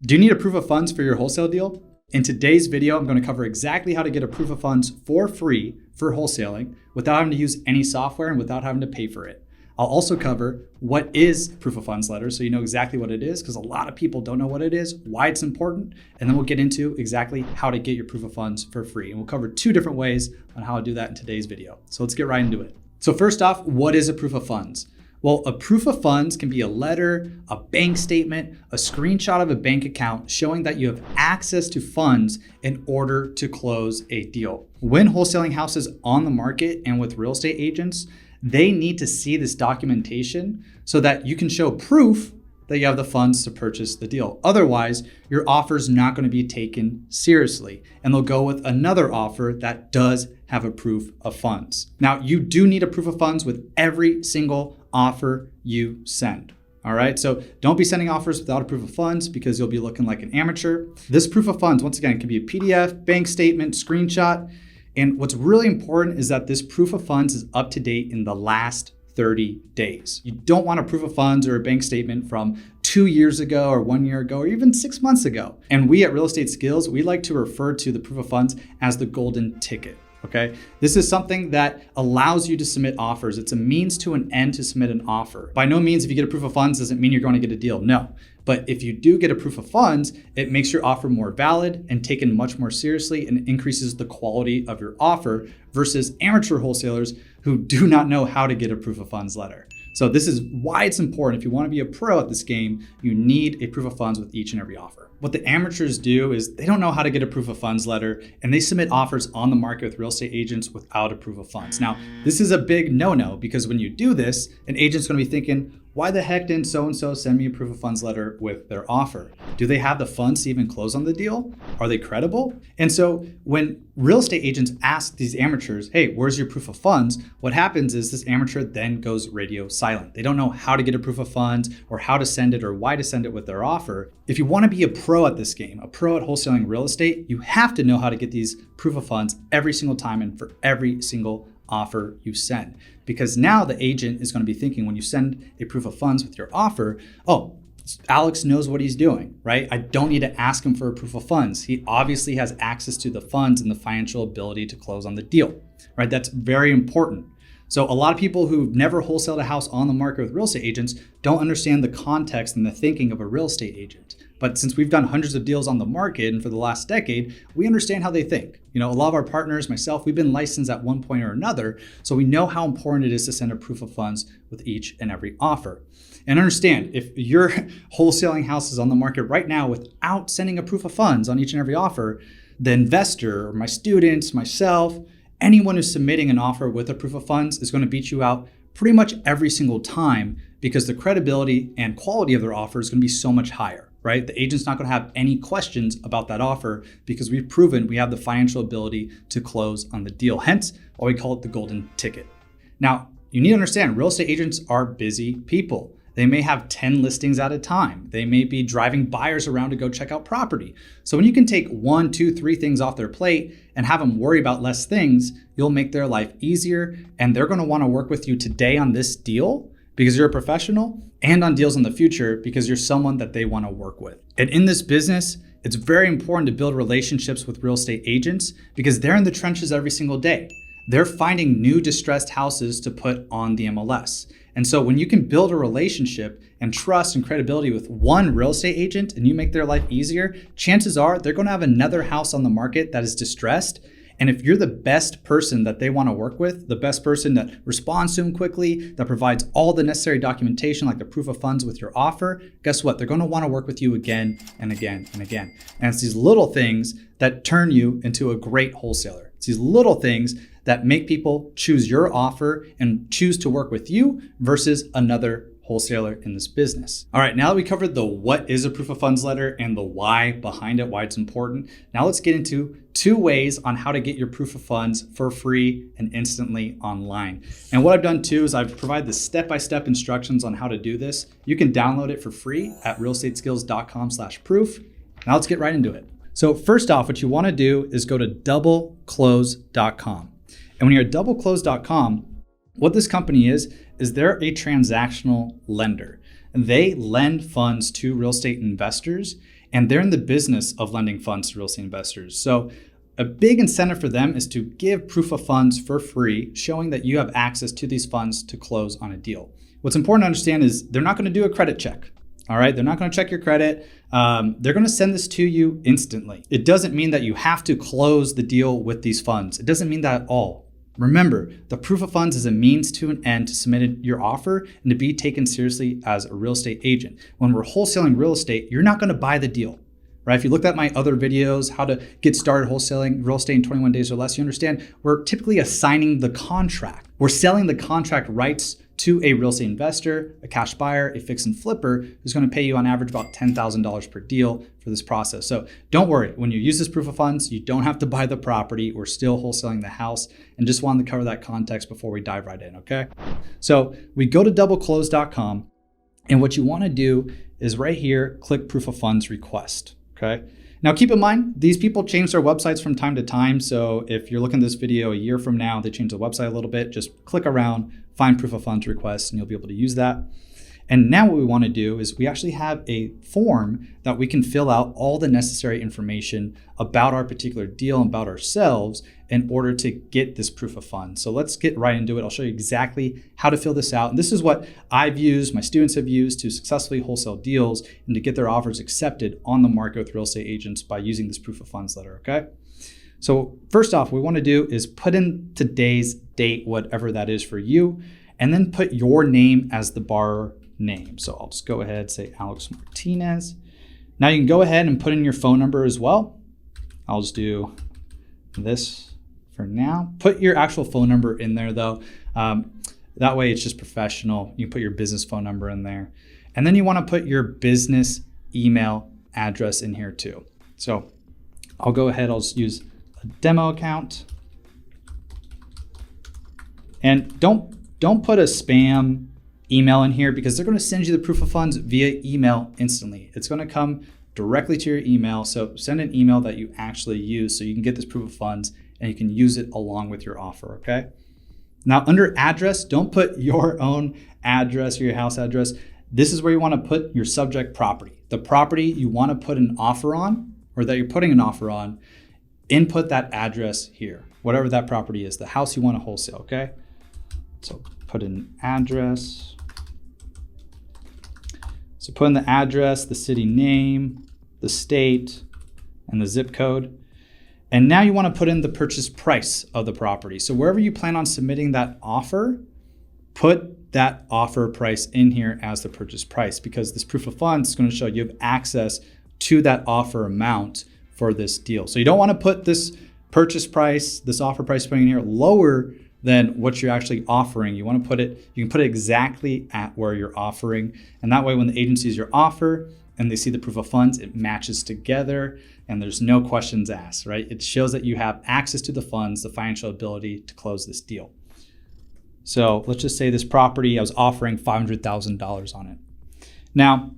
Do you need a proof of funds for your wholesale deal? In today's video, I'm going to cover exactly how to get a proof of funds for free for wholesaling without having to use any software and without having to pay for it. I'll also cover what is proof of funds letter so you know exactly what it is, because a lot of people don't know what it is, why it's important, and then we'll get into exactly how to get your proof of funds for free. And we'll cover two different ways on how to do that in today's video. So let's get right into it. So first off, what is a proof of funds? Well, a proof of funds can be a letter, a bank statement, a screenshot of a bank account showing that you have access to funds in order to close a deal. When wholesaling houses on the market and with real estate agents, they need to see this documentation so that you can show proof that you have the funds to purchase the deal. Otherwise, your offer is not going to be taken seriously, and they'll go with another offer that does have a proof of funds. Now, you do need a proof of funds with every single offer you send. All right, so don't be sending offers without a proof of funds because you'll be looking like an amateur. This proof of funds, once again, can be a PDF, bank statement, screenshot. And what's really important is that this proof of funds is up to date in the last 30 days. You don't want a proof of funds or a bank statement from 2 years ago or 1 year ago or even 6 months ago. And we at Real Estate Skills, we like to refer to the proof of funds as the golden ticket. Okay, this is something that allows you to submit offers. It's a means to an end to submit an offer. By no means, if you get a proof of funds, doesn't mean you're going to get a deal. No. But if you do get a proof of funds, it makes your offer more valid and taken much more seriously, and increases the quality of your offer versus amateur wholesalers who do not know how to get a proof of funds letter. So this is why it's important. If you want to be a pro at this game, you need a proof of funds with each and every offer. What the amateurs do is they don't know how to get a proof of funds letter, and they submit offers on the market with real estate agents without a proof of funds. Now, this is a big no-no, because when you do this, an agent's going to be thinking, why the heck didn't so-and-so send me a proof of funds letter with their offer? Do they have the funds to even close on the deal? Are they credible? And so when real estate agents ask these amateurs, hey, where's your proof of funds? What happens is this amateur then goes radio silent. They don't know how to get a proof of funds or how to send it or why to send it with their offer. If you want to be a pro at this game, a pro at wholesaling real estate, you have to know how to get these proof of funds every single time and for every single offer you send. Because now the agent is going to be thinking, when you send a proof of funds with your offer, oh, Alex knows what he's doing, right? I don't need to ask him for a proof of funds. He obviously has access to the funds and the financial ability to close on the deal, right? That's very important. So a lot of people who've never wholesaled a house on the market with real estate agents don't understand the context and the thinking of a real estate agent. But since we've done hundreds of deals on the market and for the last decade, we understand how they think. You know, a lot of our partners, myself, we've been licensed at one point or another, so we know how important it is to send a proof of funds with each and every offer. And understand, if you're wholesaling houses on the market right now without sending a proof of funds on each and every offer, the investor, or my students, myself, anyone who's submitting an offer with a proof of funds is going to beat you out pretty much every single time, because the credibility and quality of their offer is going to be so much higher, right? The agent's not going to have any questions about that offer because we've proven we have the financial ability to close on the deal. Hence, why we call it the golden ticket. Now, you need to understand, real estate agents are busy people. They may have 10 listings at a time. They may be driving buyers around to go check out property. So when you can take 1, 2, 3 things off their plate and have them worry about less things, you'll make their life easier, and they're going to want to work with you today on this deal because you're a professional, and on deals in the future because you're someone that they want to work with. And in this business, it's very important to build relationships with real estate agents because they're in the trenches every single day. They're finding new distressed houses to put on the MLS. And so when you can build a relationship and trust and credibility with one real estate agent and you make their life easier, chances are they're going to have another house on the market that is distressed. And if you're the best person that they want to work with, the best person that responds to them quickly, that provides all the necessary documentation like the proof of funds with your offer, guess what? They're going to want to work with you again and again and again. And it's these little things that turn you into a great wholesaler. It's these little things that make people choose your offer and choose to work with you versus another wholesaler in this business. All right, now that we covered the what is a proof of funds letter and the why behind it, why it's important, now let's get into 2 ways on how to get your proof of funds for free and instantly online. And what I've done too is I've provided the step-by-step instructions on how to do this. You can download it for free at realestateskills.com/proof. Now let's get right into it. So first off, what you want to do is go to doubleclose.com. And when you're at doubleclose.com, what this company is they're a transactional lender. They lend funds to real estate investors, and they're in the business of lending funds to real estate investors. So a big incentive for them is to give proof of funds for free, showing that you have access to these funds to close on a deal. What's important to understand is they're not going to do a credit check. All right, they're not going to check your credit. They're going to send this to you instantly. It doesn't mean that you have to close the deal with these funds. It doesn't mean that at all. Remember, the proof of funds is a means to an end to submit your offer and to be taken seriously as a real estate agent. When we're wholesaling real estate, you're not going to buy the deal. Right? If you looked at my other videos, how to get started wholesaling real estate in 21 days or less, you understand we're typically assigning the contract. We're selling the contract rights to a real estate investor, a cash buyer, a fix and flipper who's going to pay you on average about $10,000 per deal for this process. So don't worry, when you use this proof of funds, you don't have to buy the property. We're still wholesaling the house, and just wanted to cover that context before we dive right in, okay? So we go to doubleclose.com, and what you want to do is right here, click proof of funds request. Okay. Now keep in mind, these people change their websites from time to time. So if you're looking at this video a year from now, they change the website a little bit, just click around, find proof of funds request, and you'll be able to use that. And now what we want to do is we actually have a form that we can fill out all the necessary information about our particular deal and about ourselves in order to get this proof of funds. So let's get right into it. I'll show you exactly how to fill this out. And this is what I've used, my students have used to successfully wholesale deals and to get their offers accepted on the market with real estate agents by using this proof of funds letter, okay? So first off, what we want to do is put in today's date, whatever that is for you, and then put your name as the borrower name. So I'll just go ahead and say Alex Martinez. Now you can go ahead and put in your phone number as well. I'll just do this for now. Put your actual phone number in there though. That way it's just professional. You put your business phone number in there. And then you want to put your business email address in here too. So I'll go ahead, I'll just use a demo account. And don't put a spam email in here because they're going to send you the proof of funds via email instantly. It's going to come directly to your email. So send an email that you actually use so you can get this proof of funds and you can use it along with your offer, okay? Now under address, don't put your own address or your house address. This is where you want to put your subject property. The property you want to put an offer on or that you're putting an offer on, input that address here, whatever that property is, the house you want to wholesale, okay? So put in address. So put in the address, the city name, the state, and the zip code. And now you want to put in the purchase price of the property. So wherever you plan on submitting that offer, put that offer price in here as the purchase price because this proof of funds is going to show you have access to that offer amount for this deal. So you don't want to put this purchase price, this offer price putting in here lower than what you're actually offering. You want to put it, you can put it exactly at where you're offering. And that way when the agent sees your offer and they see the proof of funds, it matches together and there's no questions asked, right? It shows that you have access to the funds, the financial ability to close this deal. So let's just say this property, I was offering $500,000 on it. Now,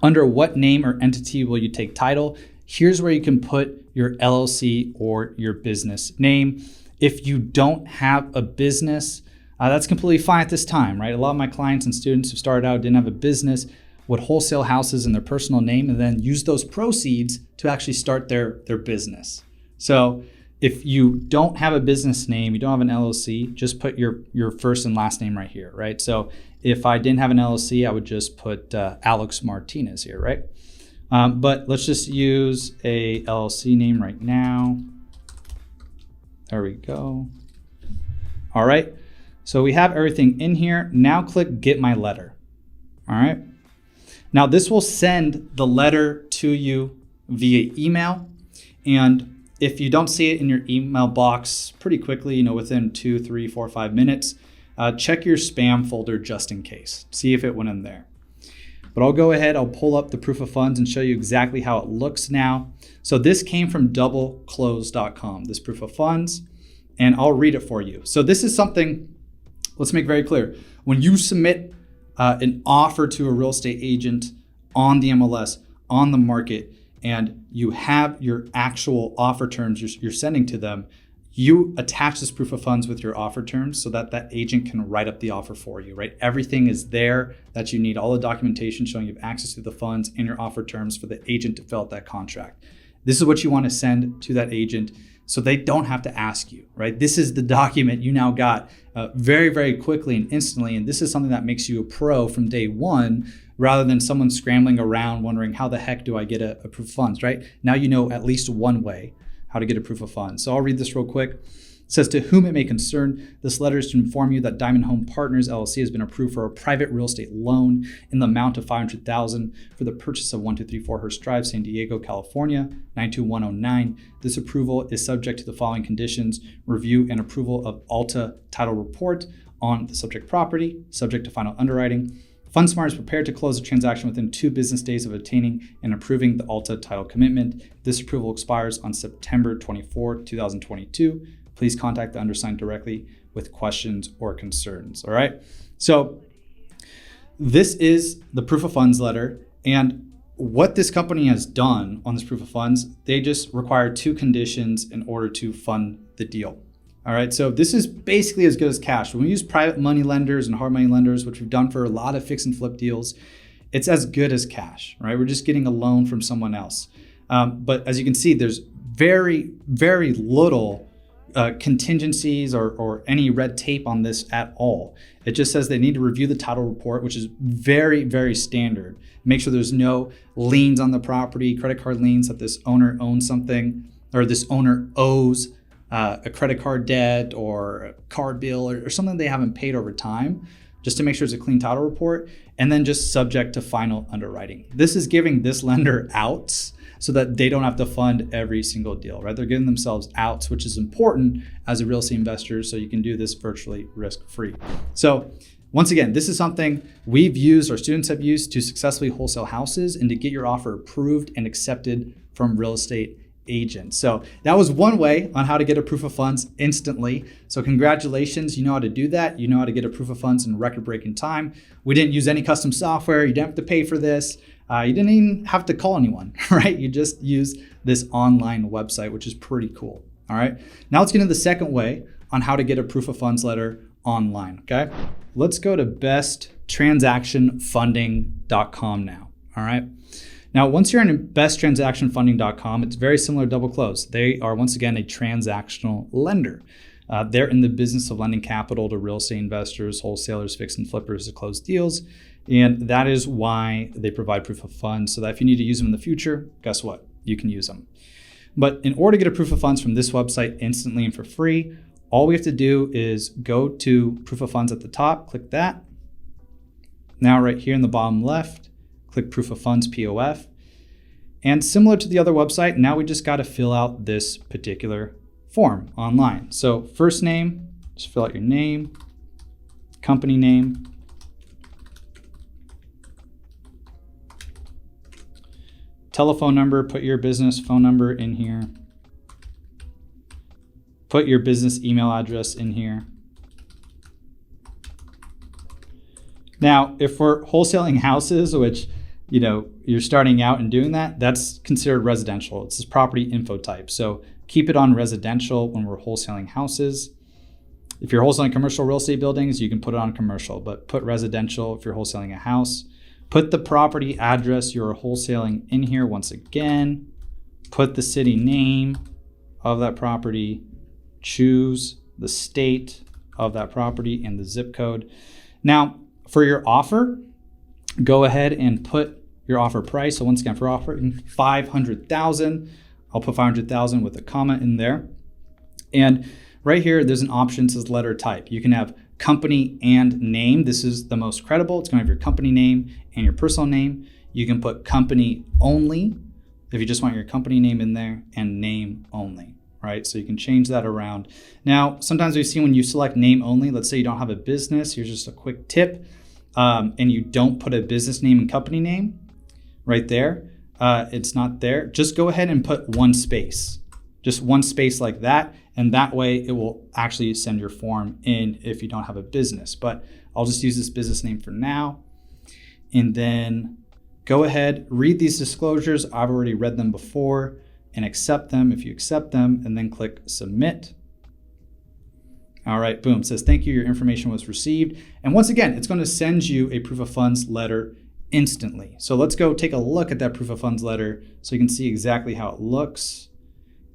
under what name or entity will you take title? Here's where you can put your LLC or your business name. If you don't have a business, that's completely fine at this time, right? A lot of my clients and students who started out didn't have a business would wholesale houses in their personal name and then use those proceeds to actually start their business. So if you don't have a business name, you don't have an LLC, just put your first and last name right here, right? So if I didn't have an LLC, I would just put Alex Martinez here, right? But let's just use a LLC name right now. There we go. All right, so we have everything in here. Now click Get My Letter. All right. Now this will send the letter to you via email. And if you don't see it in your email box pretty quickly, within 2, 3, 4, 5 minutes, check your spam folder just in case. See if it went in there. But I'll go ahead, I'll pull up the proof of funds and show you exactly how it looks now. So this came from doubleclose.com, this proof of funds, and I'll read it for you. So this is something, let's make very clear. When you submit an offer to a real estate agent on the MLS, on the market, and you have your actual offer terms you're sending to them, you attach this proof of funds with your offer terms so that that agent can write up the offer for you, right? Everything is there that you need, all the documentation showing you have access to the funds and your offer terms for the agent to fill out that contract. This is what you want to send to that agent so they don't have to ask you, right? This is the document you now got very, very quickly and instantly. And this is something that makes you a pro from day one, rather than someone scrambling around wondering, how the heck do I get a proof of funds, right? Now you know at least one way how to get a proof of funds. So I'll read this real quick. It says, to whom it may concern, this letter is to inform you that Diamond Home Partners LLC has been approved for a private real estate loan in the amount of $500,000 for the purchase of 1234 Hearst Drive, San Diego, California, 92109. This approval is subject to the following conditions: review and approval of Alta title report on the subject property, subject to final underwriting. FundSmart is prepared to close the transaction within 2 business days of obtaining and approving the Alta title commitment. This approval expires on September 24, 2022. Please contact the undersigned directly with questions or concerns. All right. So this is the proof of funds letter. And what this company has done on this proof of funds, they just require 2 conditions in order to fund the deal. All right. So this is basically as good as cash. When we use private money lenders and hard money lenders, which we've done for a lot of fix and flip deals, it's as good as cash, right? We're just getting a loan from someone else. But as you can see, there's very, very little contingencies or any red tape on this at all. It just says they need to review the title report, which is very, very standard. Make sure there's no liens on the property, credit card liens, that this owner owns something, or this owner owes a credit card debt or a card bill or something they haven't paid over time, just to make sure it's a clean title report, and then just subject to final underwriting. This is giving this lender outs so that they don't have to fund every single deal, right? They're giving themselves outs, which is important as a real estate investor, so you can do this virtually risk-free. So once again, this is something we've used, our students have used to successfully wholesale houses and to get your offer approved and accepted from real estate agents. So that was one way on how to get a proof of funds instantly. So congratulations, you know how to do that. You know how to get a proof of funds in record-breaking time. We didn't use any custom software. You didn't have to pay for this. You didn't even have to call anyone, right? You just use this online website, which is pretty cool. All right. Now let's get into the second way on how to get a proof of funds letter online. Okay. Let's go to besttransactionfunding.com now. All right. Now, once you're in besttransactionfunding.com, it's very similar to Double Close. They are, once again, a transactional lender. They're in the business of lending capital to real estate investors, wholesalers, fix and flippers to close deals. And that is why they provide proof of funds, so that if you need to use them in the future, guess what? You can use them. But in order to get a proof of funds from this website instantly and for free, all we have to do is go to proof of funds at the top, click that. Now right here in the bottom left, click proof of funds POF. And similar to the other website, now we just got to fill out this particular form online. So first name, just fill out your name, company name, telephone number, put your business phone number in here. Put your business email address in here. Now, if we're wholesaling houses, which, you know, you're starting out and doing that, that's considered residential. It's this property info type. So keep it on residential when we're wholesaling houses. If you're wholesaling commercial real estate buildings, you can put it on commercial, but put residential if you're wholesaling a house. Put the property address you're wholesaling in here once again. Put the city name of that property. Choose the state of that property and the zip code. Now, for your offer, go ahead and put your offer price. So once again, for offering $500,000, I'll put $500,000 with a comma in there. And right here, there's an option that says letter type. You can have company and name. This is the most credible. It's going to have your company name and your personal name. You can put company only if you just want your company name in there, and name only, right? So you can change that around. Now, sometimes we've seen when you select name only, let's say you don't have a business, here's just a quick tip, and you don't put a business name and company name right there, it's not there. Just go ahead and put one space, just one space like that. And that way it will actually send your form in if you don't have a business. But I'll just use this business name for now. And then go ahead, read these disclosures. I've already read them before, and accept them if you accept them, and then click submit. All right, boom, it says, thank you, your information was received. And once again, it's gonna send you a proof of funds letter instantly. So let's go take a look at that proof of funds letter so you can see exactly how it looks.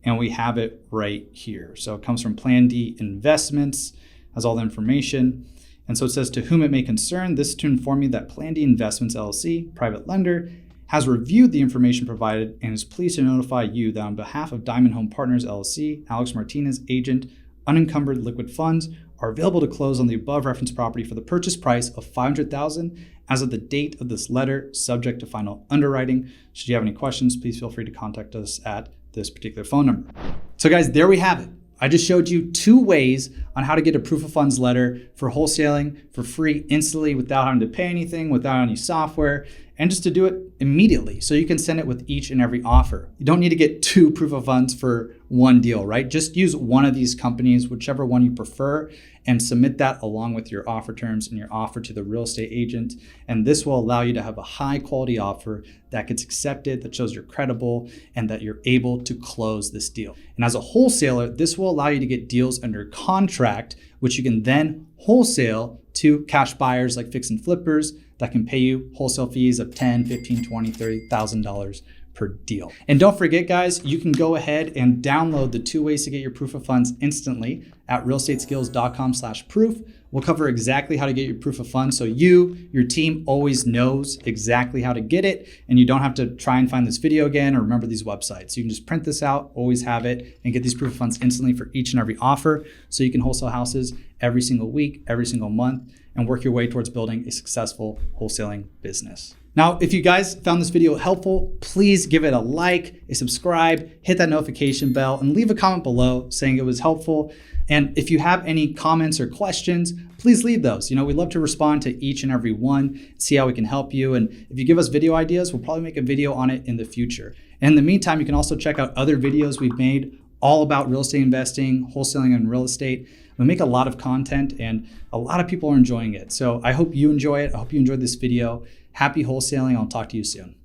And we have it right here. So it comes from Plan D Investments, has all the information. And so it says, to whom it may concern, this is to inform you that Plan D Investments LLC, private lender, has reviewed the information provided and is pleased to notify you that on behalf of Diamond Home Partners LLC, Alex Martinez, agent, unencumbered liquid funds are available to close on the above referenced property for the purchase price of $500,000 as of the date of this letter, subject to final underwriting. Should you have any questions, please feel free to contact us at this particular phone number. So guys, there we have it. I just showed you 2 ways on how to get a proof of funds letter for wholesaling for free instantly without having to pay anything, without any software, and just to do it immediately. So you can send it with each and every offer. You don't need to get 2 proof of funds for 1 deal, right? Just use one of these companies, whichever one you prefer, and submit that along with your offer terms and your offer to the real estate agent. And this will allow you to have a high quality offer that gets accepted, that shows you're credible, and that you're able to close this deal. And as a wholesaler, this will allow you to get deals under contract, which you can then wholesale to cash buyers like fix and flippers that can pay you wholesale fees of $10,000, $15,000, $20,000, $30,000 per deal. And don't forget, guys, you can go ahead and download the 2 ways to get your proof of funds instantly at realestateskills.com/proof. We'll cover exactly how to get your proof of funds so your team always knows exactly how to get it, and you don't have to try and find this video again or remember these websites. You can just print this out, always have it, and get these proof of funds instantly for each and every offer so you can wholesale houses every single week, every single month, and work your way towards building a successful wholesaling business. Now, if you guys found this video helpful, please give it a like, a subscribe, hit that notification bell, and leave a comment below saying it was helpful. And if you have any comments or questions, please leave those. We'd love to respond to each and every one, see how we can help you. And if you give us video ideas, we'll probably make a video on it in the future. And in the meantime, you can also check out other videos we've made all about real estate investing, wholesaling, and real estate. We make a lot of content and a lot of people are enjoying it. So I hope you enjoy it. I hope you enjoyed this video. Happy wholesaling. I'll talk to you soon.